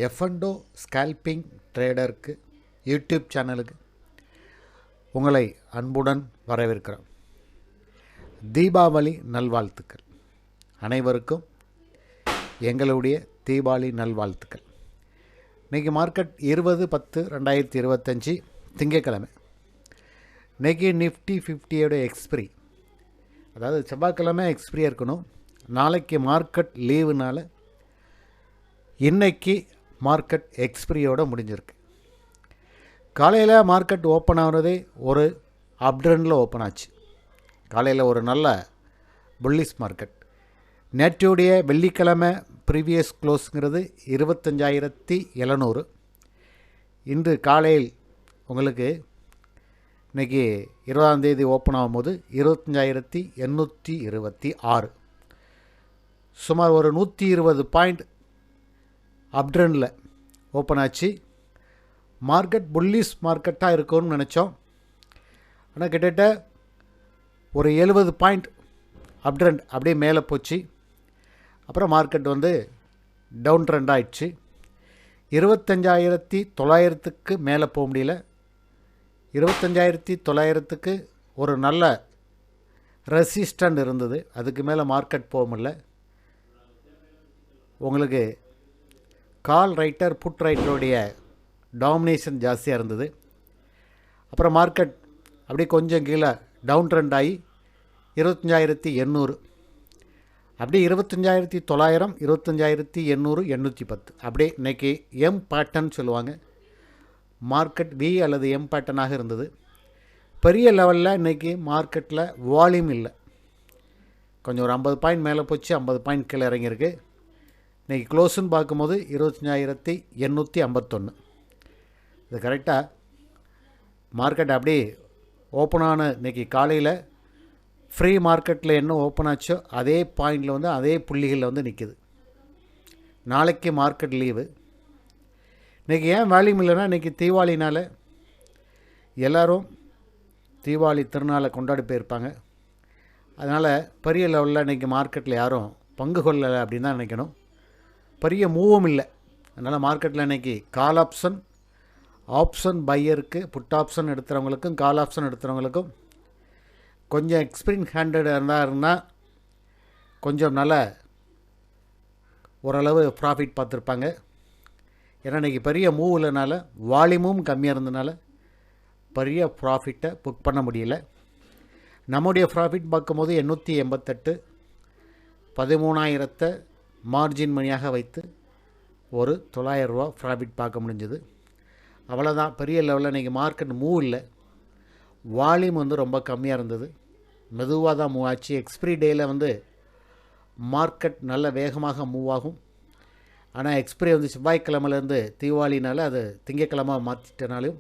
எஃப்என்டோ scalping ட்ரேடருக்கு YouTube சேனலுக்கு உங்களை அன்புடன் வரவேற்கிறோம். தீபாவளி நல்வாழ்த்துக்கள். அனைவருக்கும் எங்களுடைய தீபாவளி நல்வாழ்த்துக்கள். இன்றைக்கி மார்க்கெட் 20/10/2025 திங்கட்கிழமை. இன்றைக்கி நிஃப்டி 50யோட எக்ஸ்பிரி, அதாவது செவ்வாய்க்கிழமை எக்ஸ்பிரியாக இருக்கணும். நாளைக்கு மார்க்கெட் லீவுனால இன்றைக்கி மார்க்கெட் எக்ஸ்பிரியோடு முடிஞ்சிருக்கு. காலையில் மார்க்கெட் ஓப்பன் ஆகுறதே ஒரு அப்ட்ரெண்டில் ஓப்பன் ஆச்சு. காலையில் ஒரு நல்ல புல்லிஷ் மார்க்கெட். நேற்றுடைய வெள்ளிக்கிழமை ப்ரீவியஸ் க்ளோஸுங்கிறது 25,700. இன்று காலையில் உங்களுக்கு இன்றைக்கி 20ஆம் தேதி ஓப்பன் ஆகும்போது 25,826. சுமார் ஒரு 120 பாயிண்ட் அப்ட்ரெண்டில் ஓப்பன் ஆச்சு. மார்க்கெட் புல்லிஷ் மார்க்கெட்டாக இருக்கும்னு நினச்சோம். ஆனால் கிட்டத்தட்ட ஒரு 70 பாயிண்ட் அப்ட்ரெண்ட் அப்படியே மேலே போச்சு. அப்புறம் மார்க்கெட் டவுன் ட்ரெண்ட் ஆயிடுச்சு. 25,900க்கு மேலே போக முடியல. 25,900க்கு ஒரு நல்ல ரெசிஸ்டன்ட் இருந்தது. அதுக்கு மேலே மார்க்கெட் போக முடியல. உங்களுக்கு கால் ரைட்டர் புட் ரைட்டருடைய டாமினேஷன் ஜாஸ்தியாக இருந்தது. அப்புறம் மார்க்கெட் அப்படியே கொஞ்சம் கீழே டவுன் ட்ரெண்ட் ஆகி 25,800, அப்படியே 25,900, 25,800, 810 அப்படியே இன்றைக்கி எம் பேட்டர்ன் சொல்லுவாங்க. மார்க்கெட் வி அல்லது எம் பேட்டர்னாக இருந்தது. பெரிய லெவலில் இன்றைக்கி மார்க்கெட்டில் வால்யூம் இல்லை. கொஞ்சம் ஒரு 50 பாயிண்ட் மேலே போச்சு, 50 பாயிண்ட் கீழே இறங்கியிருக்கு. இன்றைக்கி க்ளோஸுன்னு பார்க்கும்போது 25,851. இது கரெக்டாக மார்க்கெட் அப்படியே ஓப்பன் ஆன இன்றைக்கி காலையில் ஃப்ரீ மார்க்கெட்டில் என்ன ஓப்பன் ஆச்சோ அதே பாயிண்டில் அதே புள்ளிகளில் நிற்கிது. நாளைக்கு மார்க்கெட் லீவு. இன்றைக்கி ஏன் வேல்யூம் இல்லைன்னா, இன்றைக்கி தீபாவளினால் எல்லோரும் தீபாவளி திருநாளை கொண்டாடி போயிருப்பாங்க. அதனால் பெரிய லெவலில் இன்றைக்கி மார்க்கெட்டில் யாரும் பங்கு கொள்ளலை அப்படின்னு தான் நினைக்கணும். பெரிய மூவும் இல்லை. அதனால் மார்க்கெட்டில் இன்றைக்கி கால் ஆப்ஷன் பையருக்கு புட் ஆப்ஷன் எடுத்துகிறவங்களுக்கும் கால் ஆப்ஷன் எடுத்துகிறவங்களுக்கும் கொஞ்சம் எக்ஸ்பீரியன்ஸ் ஹேண்டட் இருந்தால் கொஞ்சம் நல்ல ஓரளவு ப்ராஃபிட் பார்த்துருப்பாங்க. ஏன்னா இன்றைக்கி பெரிய மூவ் இல்லைனால, வால்யூமும் கம்மியாக இருந்ததுனால பெரிய ப்ராஃபிட்டை புக் பண்ண முடியல. நம்முடைய ப்ராஃபிட் பார்க்கும்போது 888, 13,000 மார்ஜின் மணியாக வைத்து ஒரு 900 ரூபா ப்ராஃபிட் பார்க்க முடிஞ்சது. அவ்வளோதான். பெரிய லெவலில் இன்றைக்கி மார்க்கெட் மூவ் இல்லை. வால்யூம் ரொம்ப கம்மியாக இருந்தது. மெதுவாக தான் மூவ் ஆச்சு. எக்ஸ்பிரி டேயில் மார்க்கெட் நல்ல வேகமாக மூவ் ஆகும். ஆனால் எக்ஸ்பிரி செவ்வாய்க்கிழமையிலேருந்து தீபாவளினால் அது திங்கக்கிழமை மாற்றிட்டனாலும்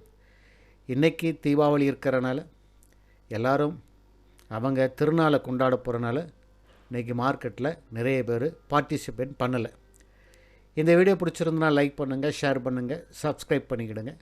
இன்றைக்கி தீபாவளி இருக்கிறனால எல்லோரும் அவங்க திருநாளை கொண்டாட போகிறனால இன்றைக்கி மார்க்கெட்டில் நிறைய பேர் பார்ட்டிசிபேட் பண்ணலை. இந்த வீடியோ பிடிச்சிருந்தனா லைக் பண்ணுங்கள், ஷேர் பண்ணுங்கள், சப்ஸ்கிரைப் பண்ணிக்கிடுங்க.